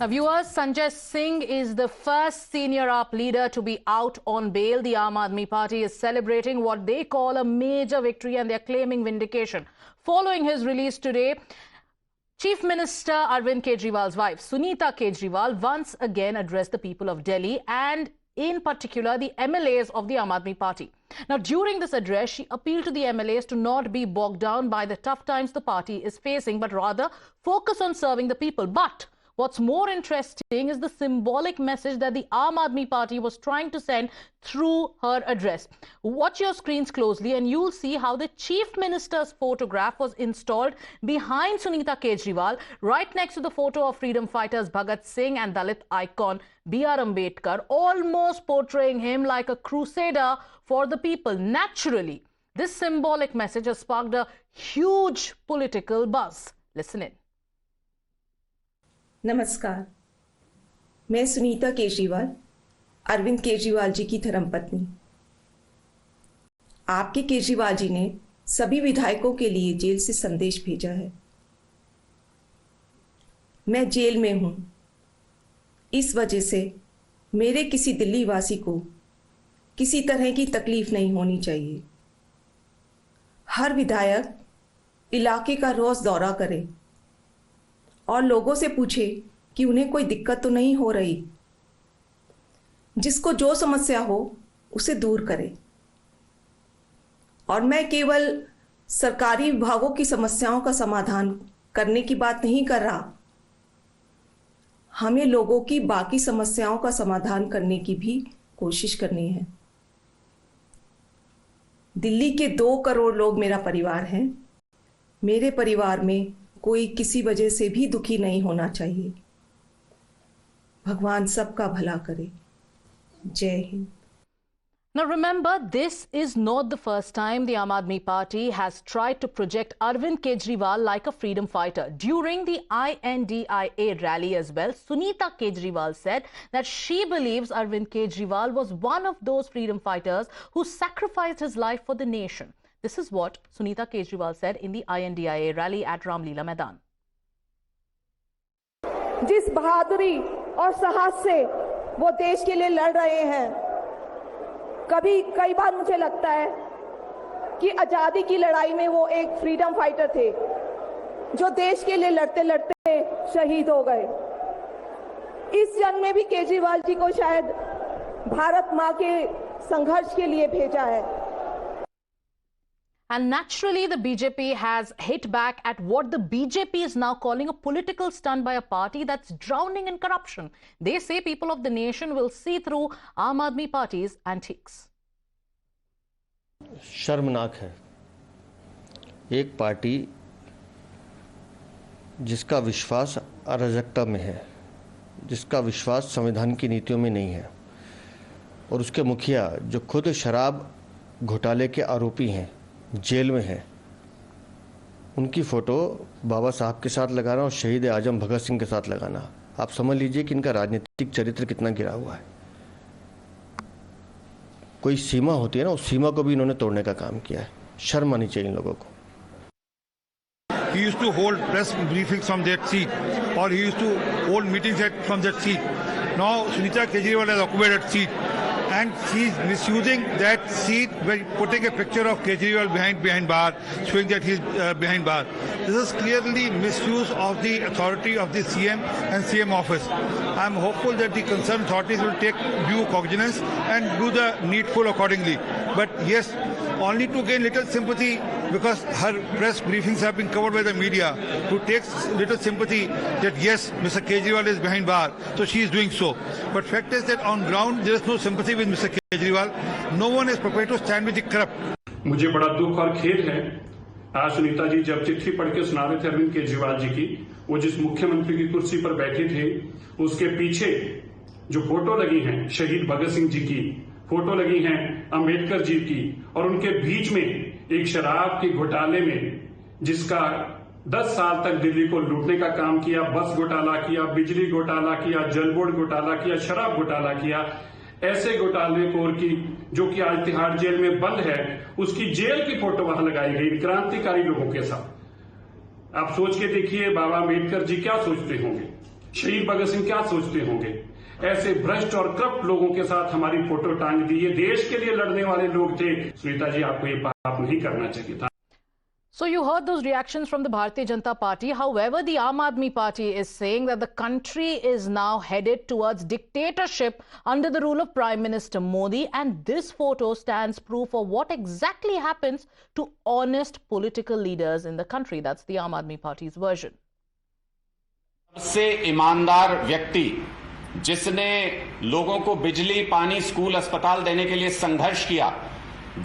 Now, viewers, Sanjay Singh is the first senior AAP leader to be out on bail. The Aam Aadmi Party is celebrating what they call a major victory and they're claiming vindication. Following his release today, Chief Minister Arvind Kejriwal's wife, Sunita Kejriwal, once again addressed the people of Delhi and in particular the MLAs of the Aam Aadmi Party. Now, during this address, she appealed to the MLAs to not be bogged down by the tough times the party is facing, but rather focus on serving the people. But what's more interesting is the symbolic message that the Aam Aadmi Party was trying to send through her address. Watch your screens closely and you'll see how the Chief Minister's photograph was installed behind Sunita Kejriwal, right next to the photo of freedom fighters Bhagat Singh and Dalit icon B.R. Ambedkar, almost portraying him like a crusader for the people. Naturally, this symbolic message has sparked a huge political buzz. Listen in. नमस्कार, मैं सुनीता केजरीवाल, अरविंद केजरीवाल जी की धर्मपत्नी। आपके केजरीवाल जी ने सभी विधायकों के लिए जेल से संदेश भेजा है। मैं जेल में हूं, इस वजह से मेरे किसी दिल्ली वासी को किसी तरह की तकलीफ नहीं होनी चाहिए। हर विधायक इलाके का रोज दौरा करे और लोगों से पूछे कि उन्हें कोई दिक्कत तो नहीं हो रही। जिसको जो समस्या हो उसे दूर करे। और मैं केवल सरकारी विभागों की समस्याओं का समाधान करने की बात नहीं कर रहा, हमें लोगों की बाकी समस्याओं का समाधान करने की भी कोशिश करनी है। दिल्ली के 2 करोड़ लोग मेरा परिवार हैं। मेरे परिवार में कोई किसी वजह से भी दुखी नहीं होना चाहिए। भगवान सबका भला करे। जय Hind. Now remember, this is not the first time the Aam Aadmi Party has tried to project Arvind Kejriwal like a freedom fighter. During the INDIA rally as well, Sunita Kejriwal said that she believes Arvind Kejriwal was one of those freedom fighters who sacrificed his life for the nation. This is what Sunita Kejriwal said in the INDIA rally at Ramleela Maidan. जिस बहादुरी और साहस से वो देश के लिए लड़ रहे हैं, कई बार मुझे लगता है कि आजादी की लड़ाई में वो एक फ्रीडम फाइटर थे जो देश के लिए लड़ते लड़ते शहीद हो गए। इस जन्म में भी केजरीवाल जी को शायद भारत मां के संघर्ष के लिए भेजा है। And naturally, the BJP has hit back at what the BJP is now calling a political stunt by a party that's drowning in corruption. They say people of the nation will see through Aam Aadmi Party's antiques. शर्मनाक है, एक party जिसका विश्वास अराजकता में है, जिसका विश्वास संविधान की नीतियों में नहीं है, और उसके मुखिया जो खुद शराब घोटाले के आरोपी हैं, जेल में है, उनकी फ़ोटो बाबा साहब के साथ लगाना और शहीद आजम भगत सिंह के साथ लगाना, आप समझ लीजिए कि इनका राजनीतिक चरित्र कितना गिरा हुआ है। कोई सीमा होती है ना, उस सीमा को भी इन्होंने तोड़ने का काम किया है। शर्म आनी चाहिए इन लोगों को। He used to hold press briefings from that seat, or he used to hold meetings from that seat. Now Sunita Kejriwal has occupied that seat, and she is misusing that seat by putting a picture of Kejriwal behind bar, showing that he is behind bar. This is clearly misuse of the authority of the CM and CM office. I am hopeful that the concerned authorities will take due cognizance and do the needful accordingly. But yes, only to gain little sympathy, because her press briefings have been covered by the media, to take little sympathy that yes, Mr. Kejriwal is behind bar, so she is doing so. But fact is that on ground there is no sympathy with Mr. Kejriwal. No one is prepared to stand with the corrupt. मुझे बड़ा दुख और खेद है, आज सुनीता जी जब चिट्ठी पढ़ के सुना रहे थे अरविंद केजरीवाल जी की, वो जिस मुख्यमंत्री की कुर्सी पर बैठे थे, उसके पीछे जो फोटो लगी हैं शहीद भगत सिंह जी की, फोटो लगी हैं अंबेडकर जी की, और उनके बीच में एक शराब के घोटाले में जिसका 10 साल तक दिल्ली को लूटने का काम किया, बस घोटाला किया, बिजली घोटाला किया, जल बोर्ड घोटाला किया, शराब घोटाला किया, ऐसे घोटाले को की जो कि आज तिहाड़ जेल में बंद है, उसकी जेल की फोटो वहां लगाई गई क्रांतिकारी लोगों के साथ। आप सोच के देखिए बाबा अम्बेडकर जी क्या सोचते होंगे। शहीद भगत सिंह क्या सोचते होंगे? ऐसे भ्रष्ट और करप्ट लोगों के साथ हमारी फोटो टांग दी। ये देश के लिए लड़ने वाले लोग थे। सुनीता जी, आपको ये पाप नहीं करना चाहिए था। So you heard those reactions from the Bharatiya Janata Party. However, the Aam Aadmi Party is saying that the country is now headed towards dictatorship under the rule of Prime Minister Modi, and this photo stands proof of what exactly happens to honest political leaders in the country. That's the Aam Aadmi Party's version. सबसे ईमानदार व्यक्ति जिसने लोगों को बिजली, पानी, school, अस्पताल देने के लिए संघर्ष किया,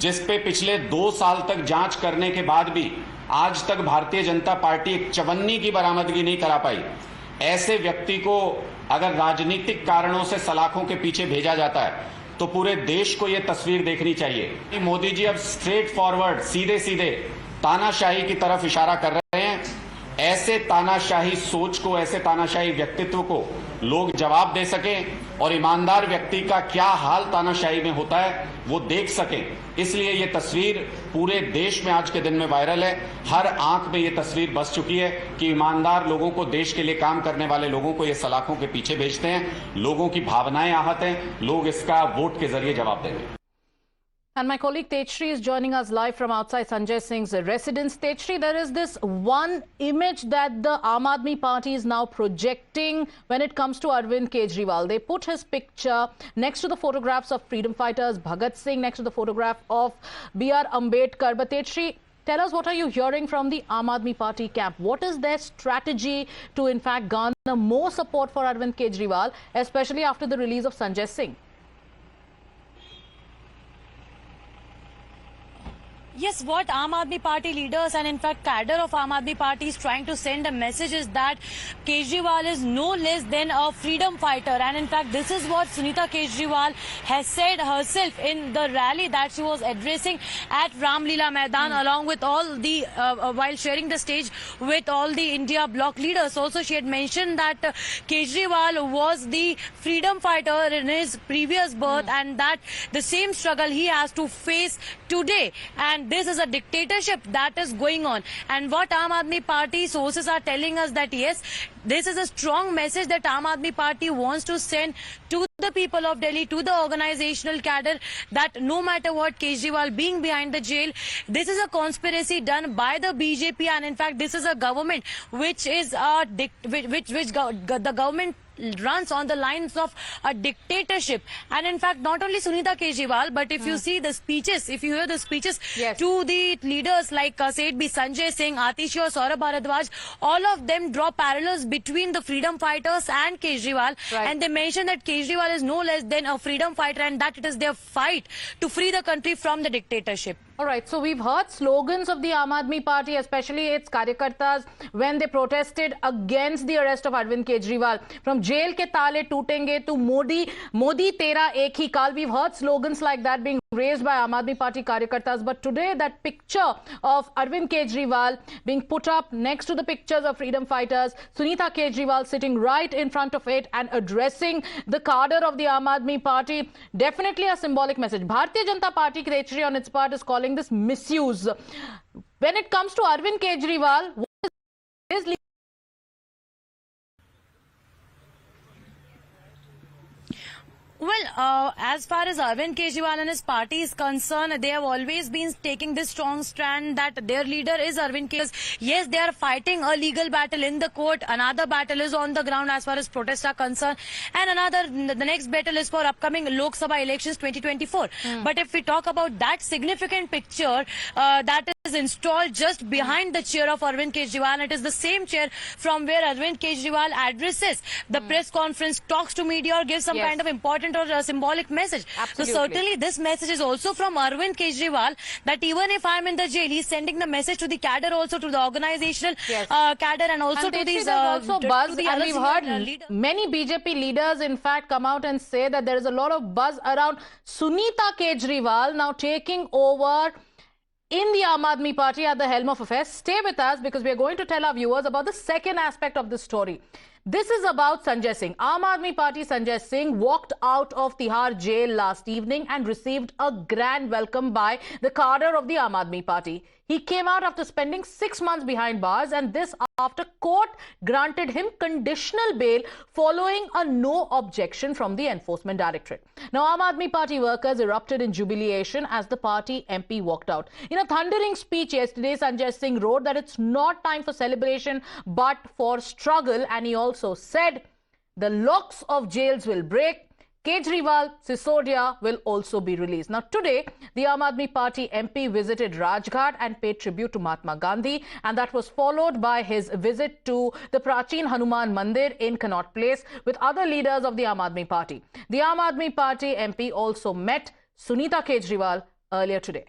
जिस पे पिछले 2 साल तक जांच करने के बाद भी आज तक भारतीय जनता पार्टी एक चवन्नी की बरामदगी नहीं करा पाई, ऐसे व्यक्ति को अगर राजनीतिक कारणों से सलाखों के पीछे भेजा जाता है तो पूरे देश को यह तस्वीर देखनी चाहिए। मोदी जी अब स्ट्रेट फॉरवर्ड, सीधे सीधे तानाशाही की तरफ इशारा कर रहे हैं। ऐसे तानाशाही सोच को, ऐसे तानाशाही व्यक्तित्व को लोग जवाब दे सकें और ईमानदार व्यक्ति का क्या हाल तानाशाही में होता है वो देख सकें। इसलिए ये तस्वीर पूरे देश में आज के दिन में वायरल है। हर आंख में ये तस्वीर बस चुकी है कि ईमानदार लोगों को, देश के लिए काम करने वाले लोगों को ये सलाखों के पीछे भेजते हैं। लोगों की भावनाएं आहत हैं, लोग इसका वोट के जरिए जवाब देंगे। And my colleague Tejshri is joining us live from outside Sanjay Singh's residence. Tejshri, there is this one image that the Aam Aadmi Party is now projecting when it comes to Arvind Kejriwal. They put his picture next to the photographs of freedom fighters, Bhagat Singh, next to the photograph of B.R. Ambedkar. But Tejshri, tell us, what are you hearing from the Aam Aadmi Party camp? What is their strategy to in fact garner more support for Arvind Kejriwal, especially after the release of Sanjay Singh? Yes, what Aam Aadmi Party leaders and in fact cadre of Aam Aadmi Party is trying to send a message is that Kejriwal is no less than a freedom fighter, and in fact this is what Sunita Kejriwal has said herself in the rally that she was addressing at Ram Leela Maidan along with all the while sharing the stage with all the India bloc leaders. Also she had mentioned that Kejriwal was the freedom fighter in his previous birth and that the same struggle he has to face today, and this is a dictatorship that is going on. And what Aam Aadmi Party sources are telling us that yes, this is a strong message that Aam Aadmi Party wants to send to the people of Delhi, to the organizational cadre, that no matter what, Kejriwal being behind the jail, this is a conspiracy done by the BJP, and in fact this is a government which is the government runs on the lines of a dictatorship. And in fact not only Sunita Kejriwal, but if you see the speeches, if you hear the speeches to the leaders like say it be Sanjay Singh, Atishi or Saurabh Bharadwaj, all of them draw parallels between the freedom fighters and Kejriwal, and they mention that Kejriwal is no less than a freedom fighter and that it is their fight to free the country from the dictatorship. All right, so we've heard slogans of the Aam Aadmi Party, especially its karyakartas, when they protested against the arrest of Arvind Kejriwal. From jail ke taale tootenge to Modi tera ek hi kaal. We've heard slogans like that being raised by Aam Aadmi Party karyakartas. But today, that picture of Arvind Kejriwal being put up next to the pictures of freedom fighters, Sunita Kejriwal sitting right in front of it and addressing the cadre of the Aam Aadmi Party, definitely a symbolic message. Bharatiya Janata Party, Kejriwal on its part, is calling this misuse. When it comes to Arvind Kejriwal, what is his Well, as far as Arvind Kejriwal and his party is concerned, they have always been taking this strong stand that their leader is Arvind Kejriwal. Yes, they are fighting a legal battle in the court. Another battle is on the ground as far as protests are concerned. And the next battle is for upcoming Lok Sabha elections 2024. But if we talk about that significant picture that is installed just behind the chair of Arvind Kejriwal, it is the same chair from where Arvind Kejriwal addresses the press conference, talks to media or gives some kind of important or a symbolic message. Absolutely. So certainly this message is also from Arvind Kejriwal, that even if I'm in the jail, he's sending the message to the cadre, also to the organizational cadre, and also and to these also buzz, to the and we've heard leaders. many BJP leaders in fact come out and say that there is a lot of buzz around Sunita Kejriwal now taking over in the Aam Aadmi Party at the helm of affairs. Stay with us because we are going to tell our viewers about the second aspect of this story. This is about Sanjay Singh. Aam Aadmi Party Sanjay Singh walked out of Tihar jail last evening and received a grand welcome by the cadre of the Aam Aadmi Party. He came out after spending 6 months behind bars, and this after court granted him conditional bail following a no objection from the Enforcement Directorate. Now, Aam Aadmi Party workers erupted in jubilation as the party MP walked out. In a thundering speech yesterday, Sanjay Singh wrote that it's not time for celebration but for struggle, and he also said the locks of jails will break. Kejriwal, Sisodia will also be released. Now, today, the Aam Aadmi Party MP visited Rajghat and paid tribute to Mahatma Gandhi, and that was followed by his visit to the Prachin Hanuman Mandir in Connaught Place with other leaders of the Aam Aadmi Party. The Aam Aadmi Party MP also met Sunita Kejriwal earlier today.